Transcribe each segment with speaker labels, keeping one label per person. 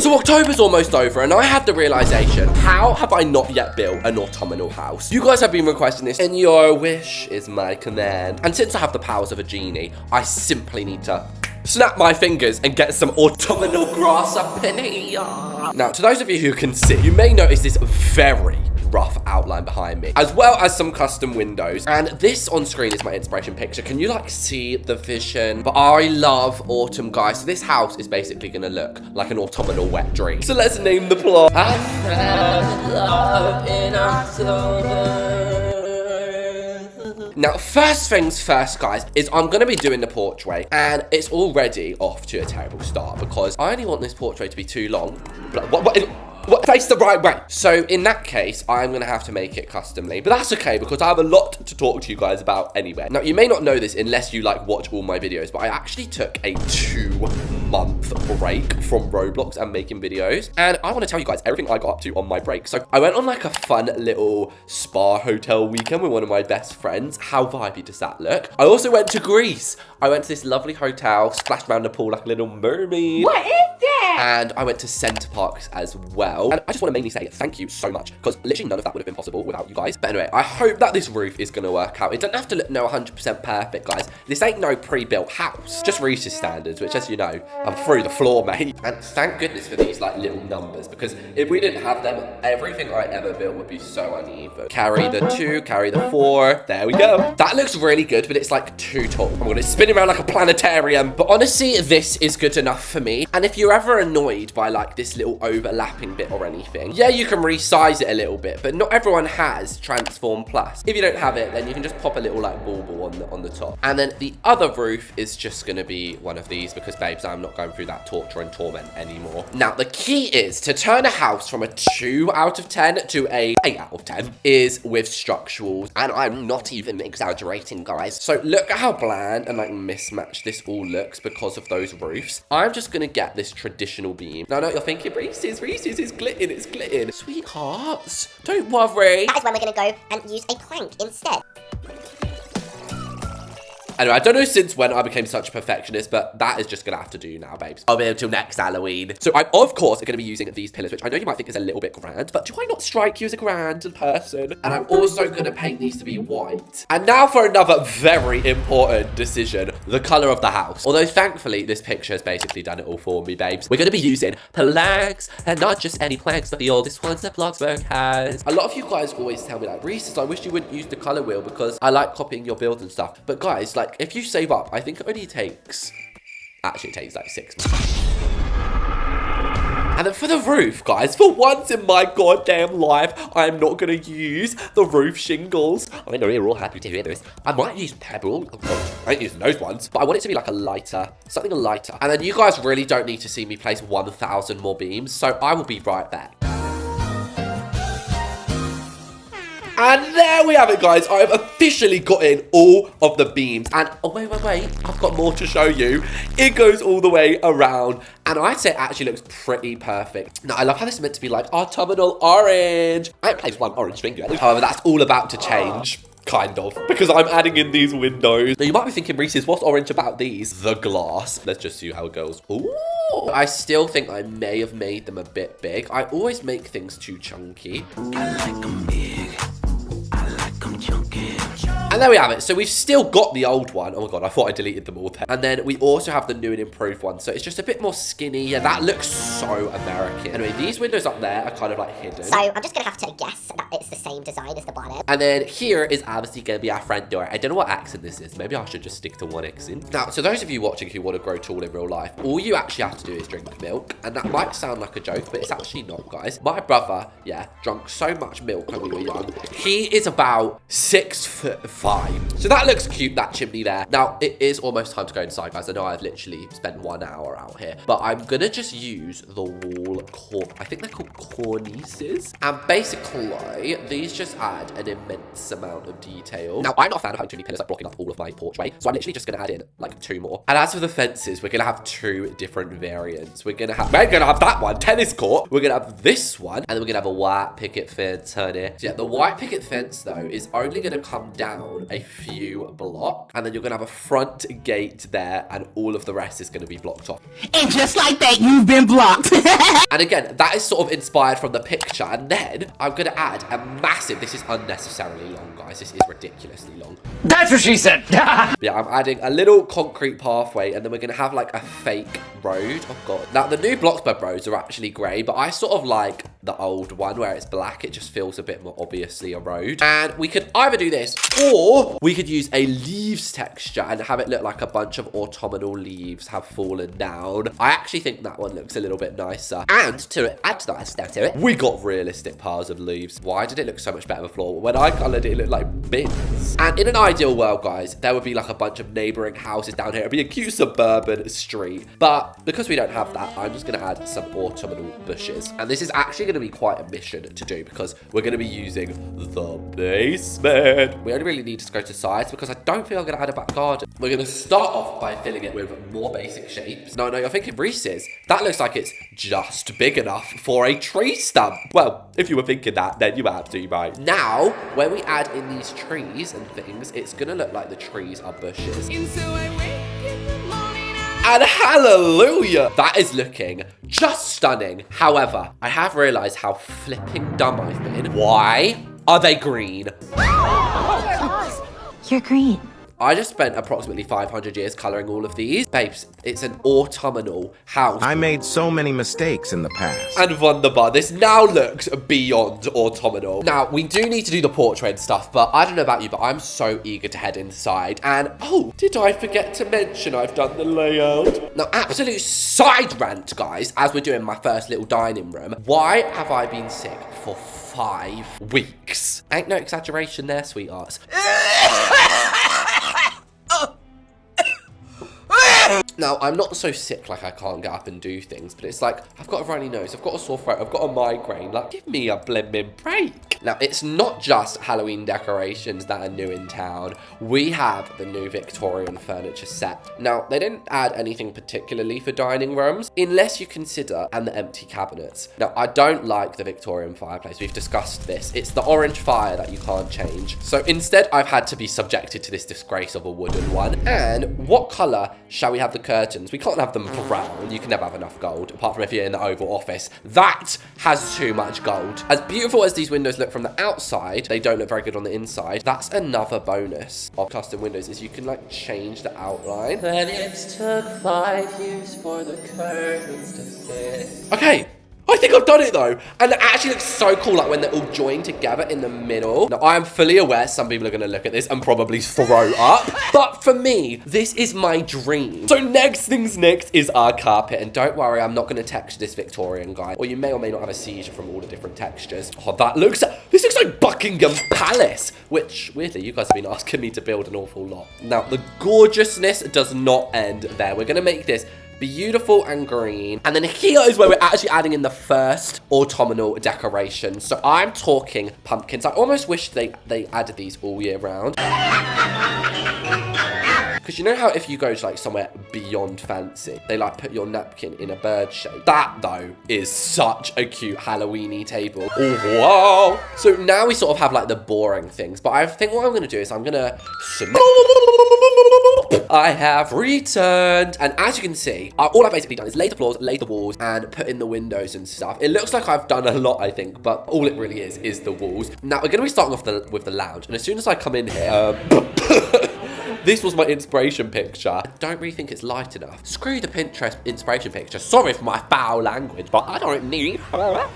Speaker 1: So October's almost over and I had the realization, how have I not yet built an autumnal house? You guys have been requesting this and your wish is my command. And since I have the powers of a genie, I simply need to snap my fingers and get some autumnal grass up in here. Now, to those of you who can see, you may notice this very rough outline behind me, as well as some custom windows. And this on screen is my inspiration picture. Can you like see the vision? But I love autumn, guys. So this house is basically gonna look like an autumnal wet dream. So let's name the plot. I found love in October. Now, first things first, guys, is I'm going to be doing the porchway, and it's already off to a terrible start because I only want this porchway to be too long. What face the right way? So in that case, I'm going to have to make it customly, but that's okay because I have a lot to talk to you guys about anyway. Now, you may not know this unless you like watch all my videos, but I actually took a 2-month break from Roblox and making videos. And I want to tell you guys everything I got up to on my break. So I went on like a fun little spa hotel weekend with one of my best friends. How vibey does that look? I also went to Greece. I went to this lovely hotel, splashed around the pool like a little mermaid.
Speaker 2: What is that?
Speaker 1: And I went to Center Parks as well. And I just want to mainly say thank you so much because literally none of that would have been possible without you guys. But anyway, I hope that this roof is going to work out. It doesn't have to look 100% perfect, guys. This ain't no pre-built house. Just Reese's standards, which as you know, I'm through the floor, mate. And thank goodness for these like little numbers because if we didn't have them, everything I ever built would be so uneven. Carry the 2, carry the 4. There we go. That looks really good, but it's like too tall. I'm going to spin around like a planetarium. But honestly, this is good enough for me. And if you're ever annoyed by like this little overlapping bit or anything, yeah, you can resize it a little bit, but not everyone has Transform Plus. If you don't have it, then you can just pop a little like bauble on the top. And then the other roof is just going to be one of these because, babes, I'm not going through that torture and torment anymore. Now, the key is to turn a house from a 2 out of 10 to a 8 out of 10 is with structurals. And I'm not even exaggerating, guys. So look at how bland and like mismatched this all looks because of those roofs. I'm just going to get this traditional beam. Now, I know what you're thinking, Reese's is glitting, it's glitting. Sweethearts, don't worry.
Speaker 2: That is when we're going to go and use a plank instead.
Speaker 1: Anyway, I don't know since when I became such a perfectionist, but that is just going to have to do now, babes. I'll be until next Halloween. So I'm, of course, going to be using these pillars, which I know you might think is a little bit grand, but do I not strike you as a grand person? And I'm also going to paint these to be white. And now for another very important decision, the color of the house. Although, thankfully, this picture has basically done it all for me, babes. We're going to be using planks, and not just any planks, but the oldest ones that Bloxburg has. A lot of you guys always tell me, like, Reese's, I wish you wouldn't use the color wheel because I like copying your builds and stuff. But guys, like, if you save up, I think it only takes, actually it takes like 6 months. And then for the roof, guys, for once in my goddamn life, I am not going to use the roof shingles. I know you're all happy to hear this. I might use pebble. I ain't using those ones. But I want it to be like a lighter, something lighter. And then you guys really don't need to see me place 1,000 more beams. So I will be right back. And there we have it, guys. I have officially got in all of the beams. And, oh, wait. I've got more to show you. It goes all the way around. And I'd say it actually looks pretty perfect. Now, I love how this is meant to be like autumnal orange. I haven't placed one orange finger. However, that's all about to change. Kind of, because I'm adding in these windows. Now, you might be thinking, Reese's, what's orange about these? The glass. Let's just see how it goes. Ooh. I still think I may have made them a bit big. I always make things too chunky.
Speaker 3: I like them big. I like them chunky.
Speaker 1: And there we have it. So we've still got the old one. Oh my God, I thought I deleted them all there. And then we also have the new and improved one. So it's just a bit more skinny. Yeah, that looks so American. Anyway, these windows up there are kind of like hidden.
Speaker 2: So I'm just going to have to guess that it's the same design as the bonnet.
Speaker 1: And then here is obviously going to be our front door. I don't know what accent this is. Maybe I should just stick to one accent. Now, so those of you watching who want to grow tall in real life, all you actually have to do is drink milk. And that might sound like a joke, but it's actually not, guys. My brother, yeah, drank so much milk when we were young. He is about 6'5". So that looks cute, that chimney there. Now, it is almost time to go inside, guys. I know I've literally spent 1 hour out here, but I'm going to just use the wall I think they're called cornices. And basically, these just add an immense amount of detail. Now, I'm not a fan of having too many pillars like blocking up all of my porchway, so I'm literally just going to add in like 2 more. And as for the fences, we're going to have 2 different variants. We're going to have that one, tennis court. We're going to have this one, and then we're going to have a white picket fence, honey. So yeah, the white picket fence, though, is only going to come down down a few blocks. And then you're going to have a front gate there, and all of the rest is going to be blocked off.
Speaker 4: And just like that, you've been blocked.
Speaker 1: And again, that is sort of inspired from the picture. And then I'm going to add a massive, this is unnecessarily long, guys. This is ridiculously long.
Speaker 4: That's what she said.
Speaker 1: Yeah, I'm adding a little concrete pathway, and then we're going to have like a fake road. Oh, God. Now, the new Bloxburg roads are actually grey, but I sort of like the old one where it's black. It just feels a bit more obviously a road. And we could either do this, or we could use a leaves texture and have it look like a bunch of autumnal leaves have fallen down. I actually think that one looks a little bit nicer. And to add to that aesthetic, we got realistic piles of leaves. Why did it look so much better before? When I coloured it, it looked like bins. And in an ideal world, guys, there would be like a bunch of neighbouring houses down here. It'd be a cute suburban street. But because we don't have that, I'm just going to add some autumnal bushes. And this is actually going to be quite a mission to do because we're going to be using the basement. We only really need to go to sides because I don't think I'm going to add a back garden. We're going to start off by filling it with more basic shapes. No, you're thinking Reese's. That looks like it's just big enough for a tree stump. Well, if you were thinking that, then you were absolutely right. Now, when we add in these trees and things, it's going to look like the trees are bushes. And hallelujah! That is looking just stunning. However, I have realised how flipping dumb I've been. Why are they green?
Speaker 5: You're green.
Speaker 1: I just spent approximately 500 years colouring all of these. Babes, it's an autumnal house.
Speaker 6: I made so many mistakes in the past.
Speaker 1: And wunderbar, this now looks beyond autumnal. Now, we do need to do the portrait stuff, but I don't know about you, but I'm so eager to head inside. And, oh, did I forget to mention I've done the layout? Now, absolute side rant, guys, as we're doing my first little dining room. Why have I been sick for 5 weeks? Ain't no exaggeration there, sweethearts. Now, I'm not so sick like I can't get up and do things, but it's like, I've got a runny nose, I've got a sore throat, I've got a migraine, like, give me a blimmin' break. Now, it's not just Halloween decorations that are new in town. We have the new Victorian furniture set. Now, they didn't add anything particularly for dining rooms, unless you consider, and the empty cabinets. Now, I don't like the Victorian fireplace. We've discussed this. It's the orange fire that you can't change. So instead, I've had to be subjected to this disgrace of a wooden one. And what colour shall we have the curtains? We can't have them brown. You can never have enough gold, apart from if you're in the Oval Office. That has too much gold. As beautiful as these windows look from the outside, they don't look very good on the inside. That's another bonus of custom windows, is you can like change the outline. And it took 5 years for the curtains to fit. Okay. I think I've done it though. And it actually looks so cool, like when they're all joined together in the middle. Now, I am fully aware some people are going to look at this and probably throw up. But for me, this is my dream. So next things next is our carpet. And don't worry, I'm not going to texture this Victorian guy. Or you may or may not have a seizure from all the different textures. Oh, this looks like Buckingham Palace. Which, weirdly, you guys have been asking me to build an awful lot. Now, the gorgeousness does not end there. We're going to make this beautiful and green. And then here is where we're actually adding in the first autumnal decoration. So I'm talking pumpkins. I almost wish they added these all year round. Because you know how if you go to like somewhere beyond fancy, they like put your napkin in a bird shape. That though is such a cute Halloween-y table. Oh, wow. So now we sort of have like the boring things. But I think what I'm going to do is I'm going to... I have returned. And as you can see, all I've basically done is lay the floors, lay the walls, and put in the windows and stuff. It looks like I've done a lot, I think, but all it really is the walls. Now, we're going to be starting off with the lounge. And as soon as I come in here... This was my inspiration picture. I don't really think it's light enough. Screw the Pinterest inspiration picture. Sorry for my foul language, but I don't need her.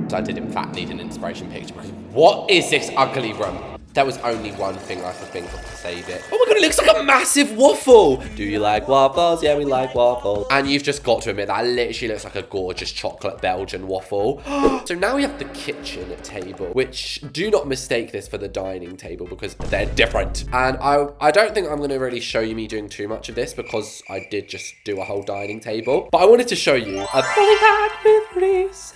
Speaker 1: So I did, in fact, need an inspiration picture because what is this ugly room? There was only one thing I could think of to save it. Oh my god, it looks like a massive waffle. Do you like waffles? Yeah, we like waffles. And you've just got to admit that literally looks like a gorgeous chocolate Belgian waffle. So now we have the kitchen table, which do not mistake this for the dining table because they're different. And I don't think I'm going to really show you me doing too much of this because I did just do a whole dining table. But I wanted to show you a fully packed with Reese.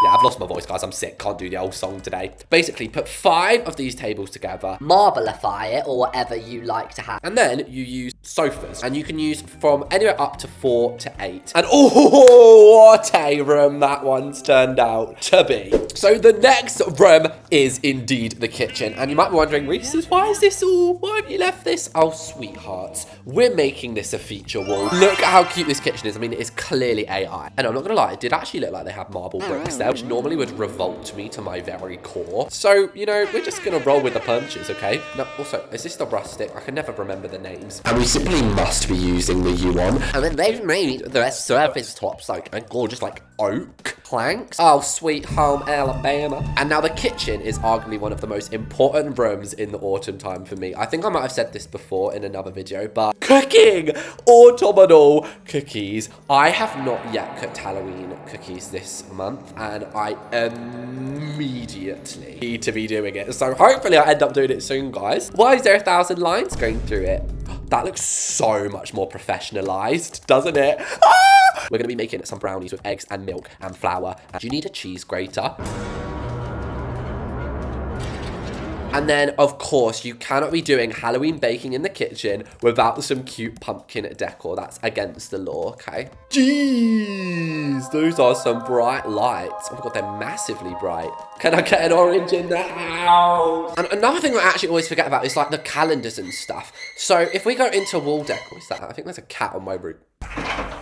Speaker 1: Yeah, I've lost my voice, guys. I'm sick. Can't do the old song today. Basically, put 5 of these tables together, marbleify it, or whatever you like to have. And then you use sofas. And you can use from anywhere up to 4 to 8. And oh, what a room that one's turned out to be. So the next room is indeed the kitchen. And you might be wondering, Reese's, why is this all? Why have you left this? Oh, sweethearts, we're making this a feature wall. Look at how cute this kitchen is. I mean, it is clearly AI. And I'm not gonna lie, it did actually look like they have marble bricks there, which normally would revolt me to my very core. So, you know, we're just gonna roll with the punches, okay? Now, also, is this the rustic? I can never remember the names. And we simply must be using the U1. And then they've made the surface tops like a gorgeous, like, oak planks. Oh, sweet home Alabama. And now the kitchen is arguably one of the most important rooms in the autumn time for me. I think I might have said this before in another video, but cooking autumnal cookies. I have not yet cooked Halloween cookies this month, and I immediately need to be doing it. So hopefully I end up doing it soon, guys. Why is there 1,000 lines going through it? That looks so much more professionalized, doesn't it? Ah! We're gonna be making some brownies with eggs and milk and flour. Do you need a cheese grater? And then, of course, you cannot be doing Halloween baking in the kitchen without some cute pumpkin decor. That's against the law, okay? Jeez, those are some bright lights. Oh my God, they're massively bright. Can I get an orange in the house? And another thing I actually always forget about is like the calendars and stuff. So if we go into wall decor, what's that? I think there's a cat on my roof.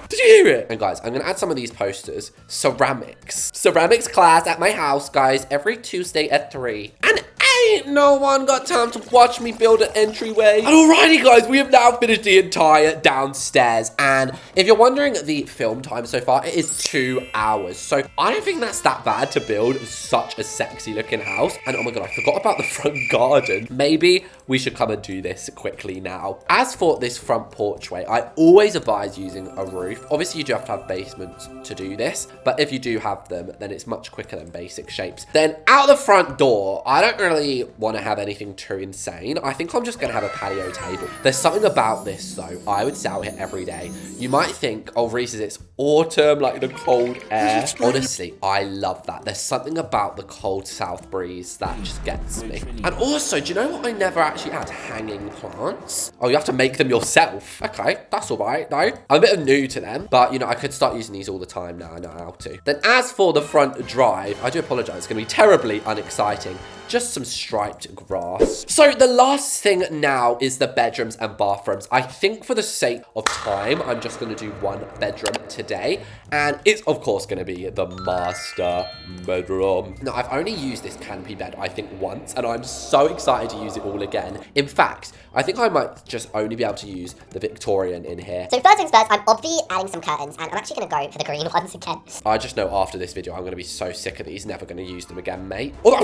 Speaker 1: Did you hear it? And guys, I'm gonna add some of these posters. Ceramics. Ceramics class at my house, guys, every Tuesday at 3. And ain't no one got time to watch me build an entryway. And alrighty, guys, we have now finished the entire downstairs. And if you're wondering the film time so far, it is 2 hours. So I don't think that's that bad to build such a sexy looking house. And oh my God, I forgot about the front garden. Maybe we should come and do this quickly now. As for this front porchway, I always advise using a roof. Obviously, you do have to have basements to do this, but if you do have them, then it's much quicker than basic shapes. Then out the front door, I don't really want to have anything too insane. I think I'm just going to have a patio table. There's something about this, though. I would sit out here every day. You might think, oh, Reese's, it's autumn, like the cold air. Honestly, I love that. There's something about the cold south breeze that just gets me. And also, do you know what I never actually had? Hanging plants. Oh, you have to make them yourself. Okay, that's all right, though. I'm a bit new to them, but, you know, I could start using these all the time now. I know how to. Then as for the front drive, I do apologize. It's going to be terribly unexciting. Just some striped grass. So the last thing now is the bedrooms and bathrooms. I think for the sake of time, I'm just going to do one bedroom today. And it's, of course, going to be the master bedroom. Now, I've only used this canopy bed, I think, once. And I'm so excited to use it all again. In fact, I think I might just only be able to use the Victorian in here.
Speaker 2: So first things first, I'm obviously adding some curtains, and I'm actually going to go for the green ones again.
Speaker 1: I just know after this video, I'm going to be so sick of these. Never going to use them again, mate. Although,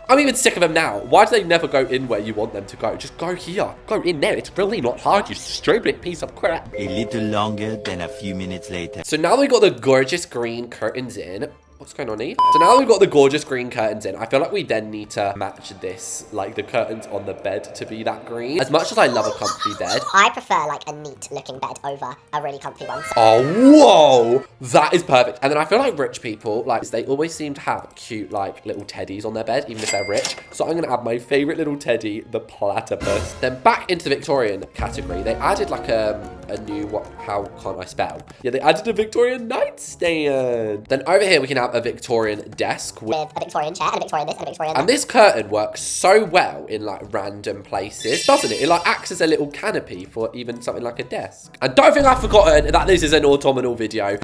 Speaker 1: I'm even sick of them now. Why do they never go in where you want them to go? Just go here. Go in there. It's really not hard, you stupid piece of crap.
Speaker 3: A little longer than a few minutes later.
Speaker 1: So now we've got the gorgeous green curtains in. What's going on here? So now we've got the gorgeous green curtains in. I feel like we then need to match this, like the curtains on the bed to be that green. As much as I love a comfy bed,
Speaker 2: I prefer like a neat looking bed over a really comfy one.
Speaker 1: oh, whoa, that is perfect. And then I feel like rich people, like they always seem to have cute, like little teddies on their bed, even if they're rich. So I'm gonna add my favorite little teddy, the platypus. Then back into the Victorian category, they added like a new, how can't I spell? Yeah, they added a Victorian nightstand. Then over here, we can have a Victorian desk
Speaker 2: With a Victorian chair and a Victorian this and a Victorian that.
Speaker 1: and this curtain works so well in like random places, doesn't it? It like acts as a little canopy for even something like a desk. And don't think I've forgotten that this is an autumnal video.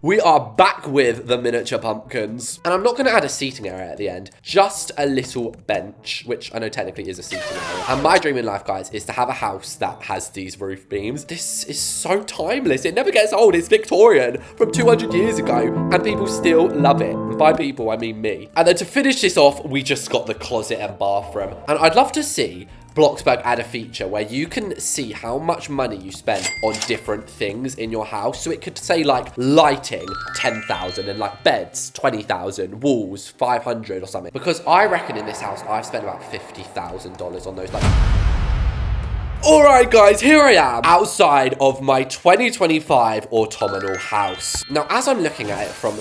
Speaker 1: We are back with the miniature pumpkins. And I'm not going to add a seating area at the end. Just a little bench, which I know technically is a seating area. And my dream in life, guys, is to have a house that has these roof beams. This is so timeless. It never gets old. It's Victorian from 200 years ago. And people still love it. And by people, I mean me. And then to finish this off, we just got the closet and bathroom. And I'd love to see Bloxburg add a feature where you can see how much money you spend on different things in your house. So it could say like lighting, 10,000, and like beds, 20,000, walls, 500 or something. Because I reckon in this house, I've spent about $50,000 on those. Like, Alright guys, here I am outside of my 2025 autumnal house. Now as I'm looking at it from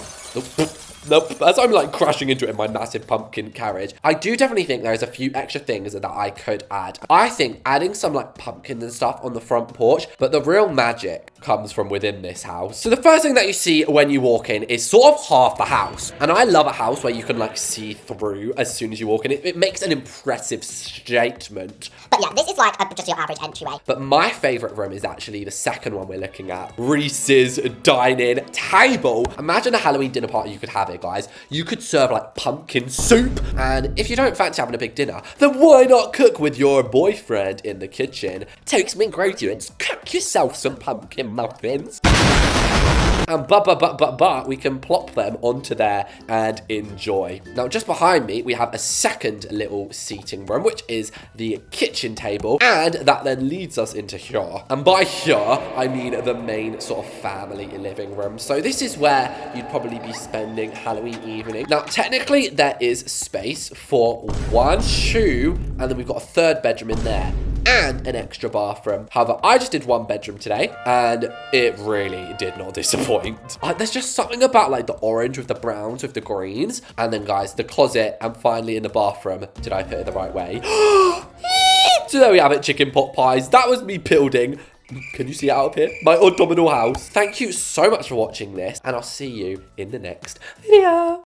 Speaker 1: as I'm like crashing into it in my massive pumpkin carriage, I do definitely think there's a few extra things that I could add. I think adding some like pumpkins and stuff on the front porch, but the real magic comes from within this house. So the first thing that you see when you walk in is sort of half the house. And I love a house where you can like see through as soon as you walk in. It makes an impressive statement.
Speaker 2: But yeah, this is like just your average entryway.
Speaker 1: But my favorite room is actually the second one we're looking at. Reese's dining table. Imagine a Halloween dinner party you could have here, guys. You could serve like pumpkin soup. And if you don't fancy having a big dinner, then why not cook with your boyfriend in the kitchen? Take some ingredients, cook yourself some pumpkin muffins. And we can plop them onto there and enjoy. Now, just behind me, we have a second little seating room, which is the kitchen table. And that then leads us into here. And by here, I mean the main sort of family living room. So this is where you'd probably be spending Halloween evening. Now, technically, there is space for 1, 2, and then we've got a third bedroom in there. And an extra bathroom. However, I just did 1 bedroom today, and it really did not disappoint. There's just something about like the orange with the browns with the greens, and then guys, the closet, and finally in the bathroom. Did I put it the right way? So there we have it, chicken pot pies. That was me building. Can you see it out of here? My autumnal house. Thank you so much for watching this, and I'll see you in the next video.